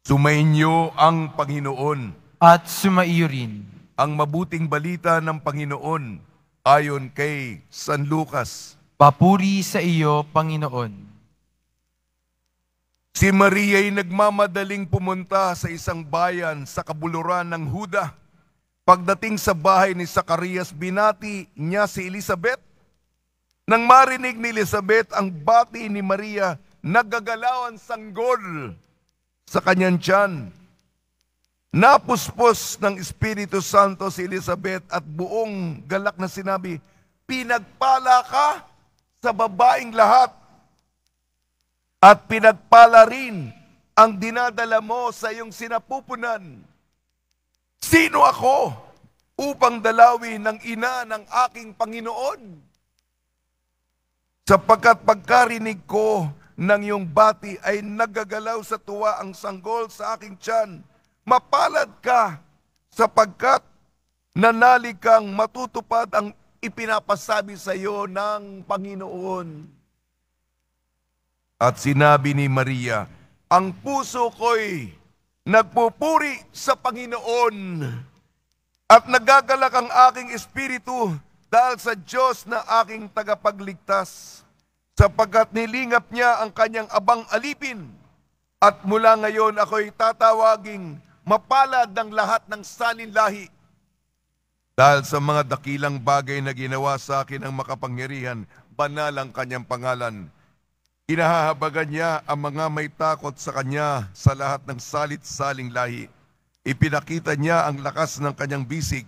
Sumainyo ang Panginoon. At sumaiyo rin. Ang mabuting balita ng Panginoon ayon kay San Lucas. Papuri sa iyo, Panginoon. Si Maria'y nagmamadaling pumunta sa isang bayan sa kabuluran ng Huda. Pagdating sa bahay ni Zacarias, binati niya si Elizabeth. Nang marinig ni Elizabeth ang bati ni Maria, naggagalaw ang sanggol sa kanyang tiyan. Napuspos ng Espiritu Santo si Elizabeth at buong galak na sinabi, "Pinagpala ka sa babaeng lahat, at pinagpala rin ang dinadala mo sa iyong sinapupunan. Sino ako upang dalawin ng ina ng aking Panginoon? Sapagkat pagkarinig ko ng iyong bati ay naggagalaw sa tuwa ang sanggol sa aking tiyan. Mapalad ka sapagkat nanalig kang matutupad ang ipinapasabi sa iyo ng Panginoon." At sinabi ni Maria, "Ang puso ko'y nagpupuri sa Panginoon at nagagalak ang aking espiritu dahil sa Diyos na aking tagapagligtas, sapagkat nilingap niya ang kanyang abang alipin. At mula ngayon ako'y tatawaging mapalad ng lahat ng salinlahi. Dahil sa mga dakilang bagay na ginawa sa akin ng makapangyarihan, banal ang kanyang pangalan. Kinahahabagan niya ang mga may takot sa kanya sa lahat ng salit-saling lahi. Ipinakita niya ang lakas ng kanyang bisig.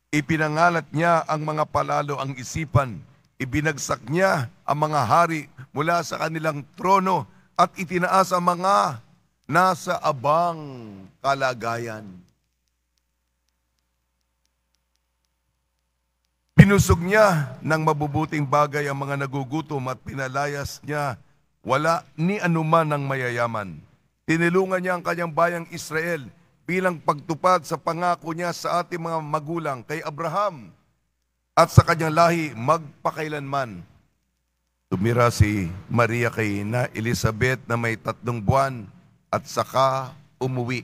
Ipinangalat niya ang mga palalo ang isipan. Ibinagsak niya ang mga hari mula sa kanilang trono at itinaas ang mga nasa abang kalagayan. Pinusog niya ng mabubuting bagay ang mga nagugutom at pinalayas niya wala ni anuman ng mayayaman. Tinulungan niya ang kanyang bayang Israel bilang pagtupad sa pangako niya sa ating mga magulang kay Abraham at sa kanyang lahi magpakailanman. Tumira si Maria kay na Elizabeth na may 3 buwan at saka umuwi.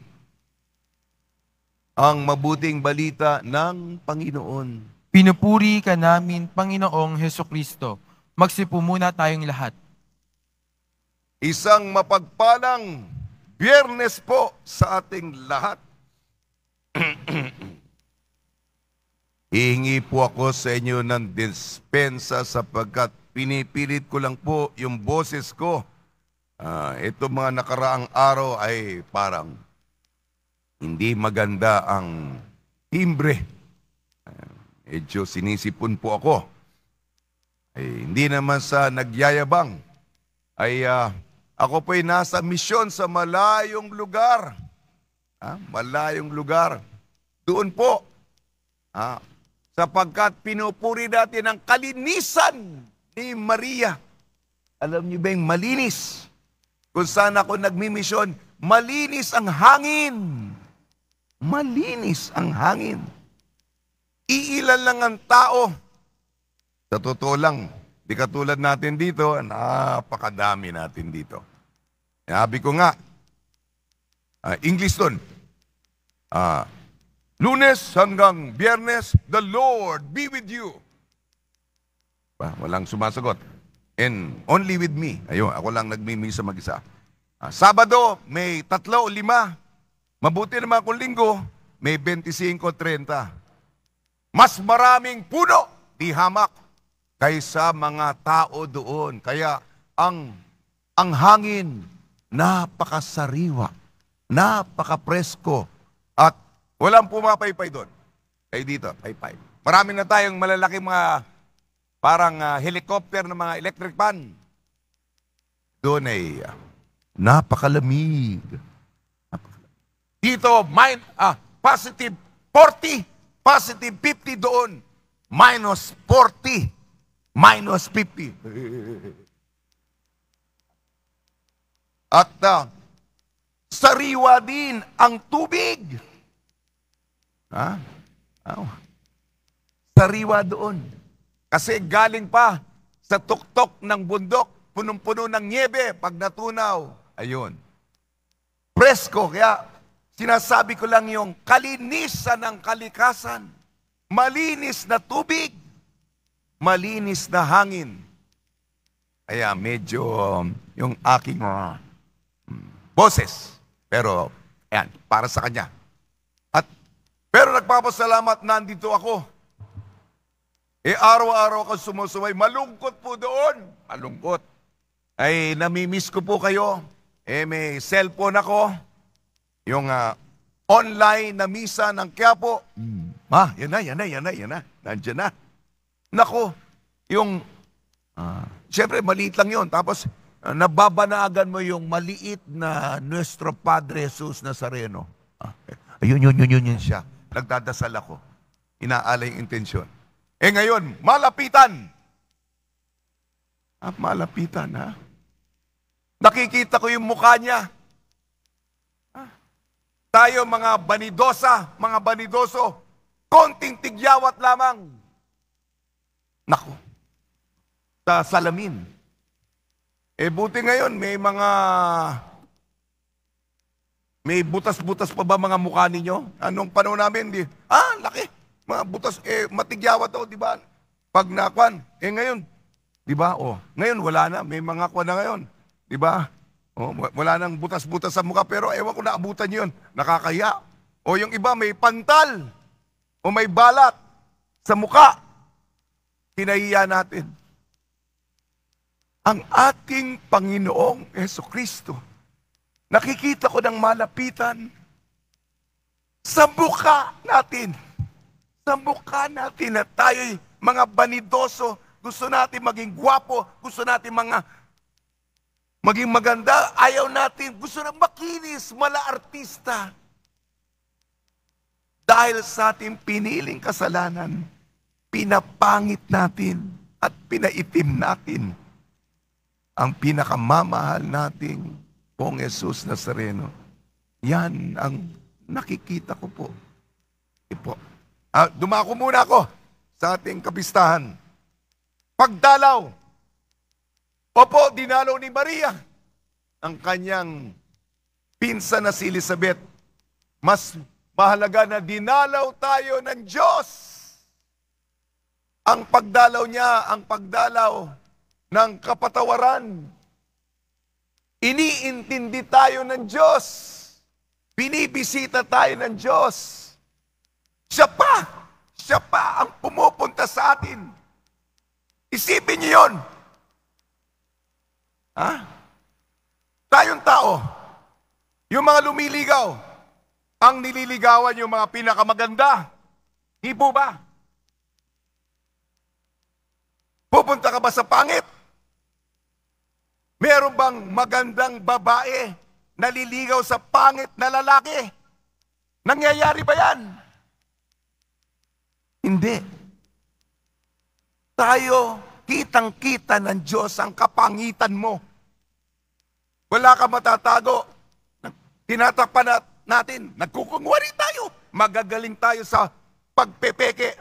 Ang mabuting balita ng Panginoon. Pinupuri ka namin, Panginoong Hesukristo. Magsipo muna tayong lahat. Isang mapagpalang Biyernes po sa ating lahat. Hihingi po ako sa inyo ng dispensa sapagkat pinipilit ko lang po yung boses ko. Ito mga nakaraang araw ay parang hindi maganda ang timbre. Medyo sinisipon po ako. Hindi naman sa nagyayabang. Ako po'y nasa misyon sa malayong lugar. Malayong lugar. Doon po. Sapagkat pinupuri natin ang kalinisan ni Maria. Alam niyo ba yung malinis? Kung saan ako nagmimisyon, malinis ang hangin. Malinis ang hangin. Iilan lang ang tao. Sa totoo lang, di katulad natin dito, napakadami natin dito. Sabi ko nga, English doon, Lunes hanggang Biyernes, the Lord be with you. Walang sumasagot. And only with me. Ayun, ako lang nagmimisa mag-isa. Sabado, may 3 o 5. Mabuti naman kung linggo, may 25-30. Mas maraming puno di hamak kaysa mga tao doon. Kaya ang hangin, napakasariwa, napakapresko, at walang pumapaypay doon. Ay dito, paypay. Marami na tayong malalaking mga parang helicopter na mga electric pan. Doon ay napakalamig. Dito, positive 40, positive 50 doon. Minus 40, minus 50. At sariwa din ang tubig. Sariwa doon. Kasi galing pa sa tuktok ng bundok, punong-puno ng niebe pag natunaw. Ayun. presko. Kaya sinasabi ko lang yung kalinisan ng kalikasan. Malinis na tubig, malinis na hangin. Kaya medyo yung aking boses. Pero, ayan, para sa kanya. Pero nagpapasalamat, nandito ako. Araw-araw ako sumusubay. Malungkot po doon. Malungkot. Ay, namimiss ko po kayo. May cellphone ako. Yung online na misa ng Quiapo. Yan na. Nandiyan na. Nako, yung, siyempre maliit lang yun. Tapos, nababanagan mo yung maliit na Nuestro Padre Jesus Nazareno. Yun siya. Nagdadasal ako. Inaalay yung intensyon. Ngayon, malapitan. Malapitan, ha? Nakikita ko yung mukha niya. Tayo mga banidoso, konting tigyawat lamang. Naku, sa salamin. Buti ngayon, may butas-butas pa ba mga mukha ninyo? Anong panahon namin, laki. Mga butas, matigyawat daw, di ba? Pag nakwan, ngayon, di ba? Ngayon wala na, may mga kwan na ngayon. Di ba? Wala nang butas-butas sa mukha, pero ewan ko naabutan yun. Nakakaya. Yung iba may pantal, o may balat sa mukha. Hinahiya natin. Ang ating Panginoong Jesucristo, nakikita ko ng malapitan sa mukha natin. Sa mukha natin na tayo'y mga banidoso, gusto natin maging gwapo, gusto natin maging maganda, ayaw natin, gusto na makinis, mala-artista. Dahil sa ating piniling kasalanan, pinapangit natin at pinaitim natin ang pinakamamahal nating Pong Jesus Nazareno. Yan ang nakikita ko po. Dumako muna ako sa ating kapistahan. Pagdalaw. Opo, dinalaw ni Maria ang kanyang pinsan na si Elizabeth. Mas mahalaga na dinalaw tayo ng Diyos. Ang pagdalaw niya, ang pagdalaw ng kapatawaran. Iniintindi tayo ng Diyos. Binibisita tayo ng Diyos. Siya pa ang pumupunta sa atin. Isipin niyo yun. Tayong tao, yung mga lumiligaw, ang nililigawan yung mga pinakamaganda. Di po ba? Pupunta ka ba sa pangit? Meron bang magandang babae naliligaw sa pangit na lalaki? Nangyayari ba yan? Hindi. Tayo, kitang-kita ng Diyos ang kapangitan mo. Wala ka matatago. Tinatakpan natin. Nagkukungwari tayo. Magagaling tayo sa pagpepeke.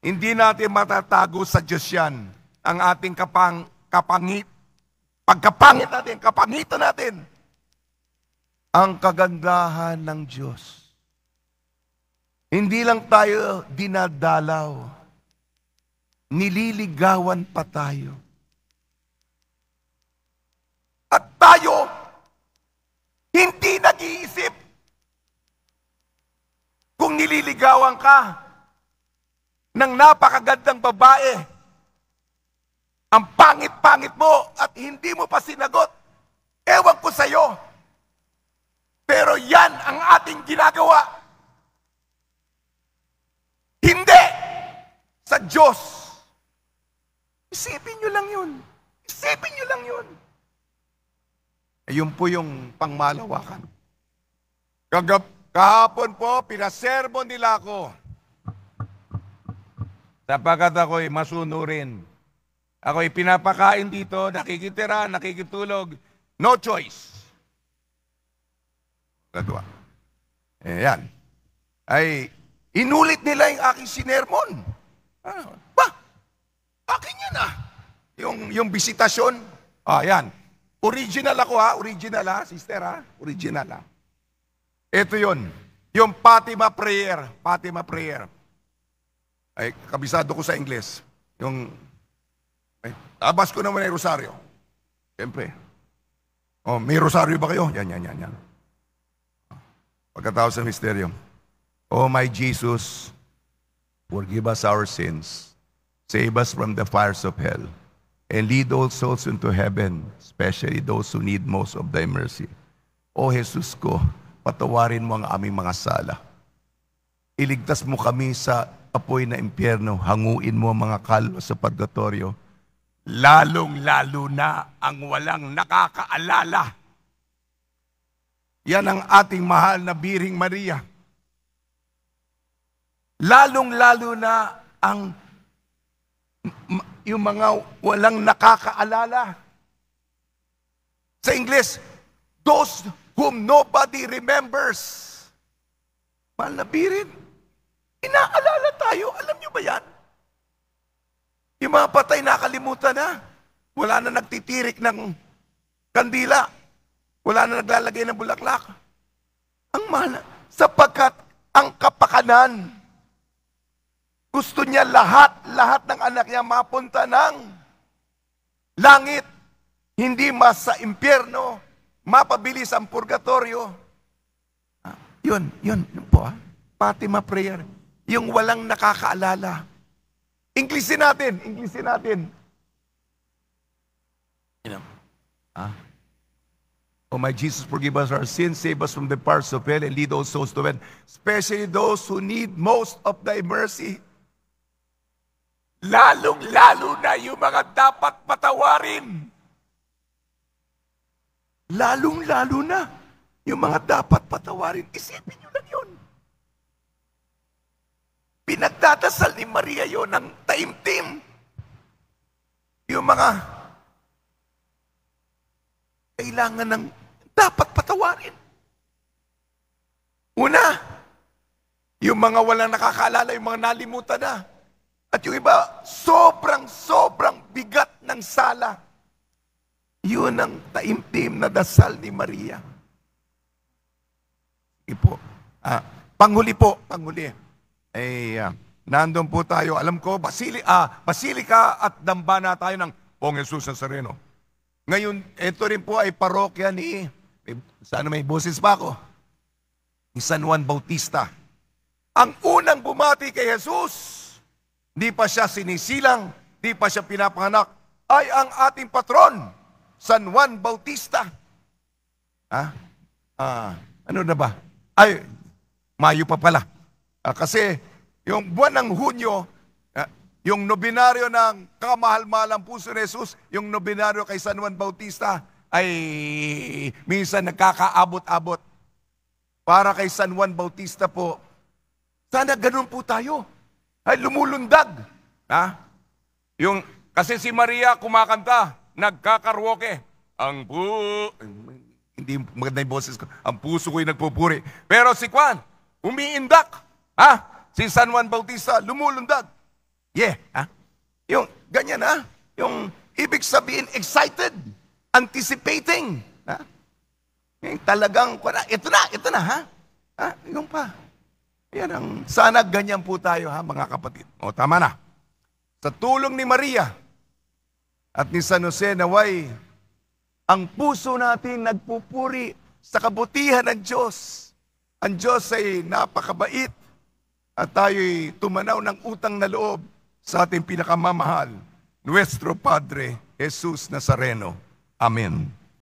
Hindi natin matatago sa Diyos yan. Ang ating pagkapangit natin, kapangitan natin. Ang kagandahan ng Diyos. Hindi lang tayo dinadalaw. Nililigawan pa tayo. At tayo, hindi nag-iisip. Kung nililigawan ka ng napakagandang babae, ang pangit-pangit mo at hindi mo pa sinagot, ewan ko sa'yo. Pero yan ang ating ginagawa. Hindi sa Diyos. Isipin nyo lang yun. Isipin nyo lang yun. Ayun po yung pangmalawakan. Kahapon po, pinasermon nila ako. Sapagkat ako'y masunurin. Ako'y pinapakain dito, nakikitira, nakikitulog. No choice. Gagawa. Yan. Ay, inulit nila yung aking sinermon. Akin yan ah. Yung bisitasyon. Yan. Original ako ha, original ha, sister ha, original ha. Ito yon, yung Fatima Prayer, Fatima Prayer. Ay, kabisado ko sa Ingles. Yung, tabas ko naman ay rosaryo. Siyempre. Oh, may rosaryo ba kayo? Yan. Pagkatapos ng misteryo. Oh my Jesus, forgive us our sins. Save us from the fires of hell. And lead all souls into heaven, especially those who need most of thy mercy. O Jesus ko, patawarin mo ang aming mga sala. Iligtas mo kami sa apoy na impyerno, hanguin mo ang mga kalwa sa purgatorio, lalong-lalo na ang walang nakakaalala. Yan ang ating mahal na Biring Maria. Lalong-lalo na ang yung mga walang nakakaalala. Sa English, those whom nobody remembers. Mahal na Birin, inaalala tayo. Alam nyo ba yan? Yung mga patay nakalimutan na. Wala na nagtitirik ng kandila. Wala na naglalagay ng bulaklak. Ang mahal, sapagkat ang kapakanan, gusto niya lahat ng anak niya mapunta ng langit. Hindi mas sa impyerno, mapabilis ang purgatorio. Yun po. Fatima Prayer. Yung walang nakakaalala. Inglesin natin. Oh my Jesus, forgive us our sins, save us from the fires of hell, and lead all souls to heaven, especially those who need most of thy mercy. Lalong-lalo na yung mga dapat patawarin. Lalong-lalo na yung mga dapat patawarin. Isipin nyo lang yun. Pinagdadasal ni Maria yun ng taimtim. Yung mga kailangan ng dapat patawarin. Una, yung mga walang nakakaalala, yung mga nalimutan na. At yung iba, sobrang bigat ng sala. Yun ang taimtim na dasal ni Maria. Ipo. Panghuli. Nandun po tayo. Alam ko, Basilika at Dambana tayo ng Pong Jesus Nazareno. Ngayon, ito rin po ay parokya ni, sana may boses pa ako, ni San Juan Bautista. Ang unang bumati kay Jesus, di pa siya sinisilang, di pa siya pinapanganak, ay ang ating patron, San Juan Bautista. Ano na ba? Ay, Mayo pa pala. Kasi yung buwan ng Hunyo, yung nobinaryo ng kamahal-mahalang puso ni Jesus, yung nobinaryo kay San Juan Bautista, ay minsan nagkakaabot-abot. Para kay San Juan Bautista po, sana ganun po tayo. Ay lumulundag. Kasi si Maria kumakanta, nagkakarwoke. Hindi maganda yung boses ko. Ang puso ko'y nagpupuri. Pero si Juan, umiindak. Si San Juan Bautista, lumulundag. Yung ganyan yung ibig sabihin, excited, anticipating. Talagang, ito na. Yung pa. Yan ang, sana ganyan po tayo mga kapatid. Tama na. Sa tulong ni Maria at ni San Jose, naway, ang puso natin nagpupuri sa kabutihan ng Diyos. Ang Diyos ay napakabait at tayo'y tumanaw ng utang na loob sa ating pinakamamahal, Nuestro Padre, Jesus Nazareno. Amen.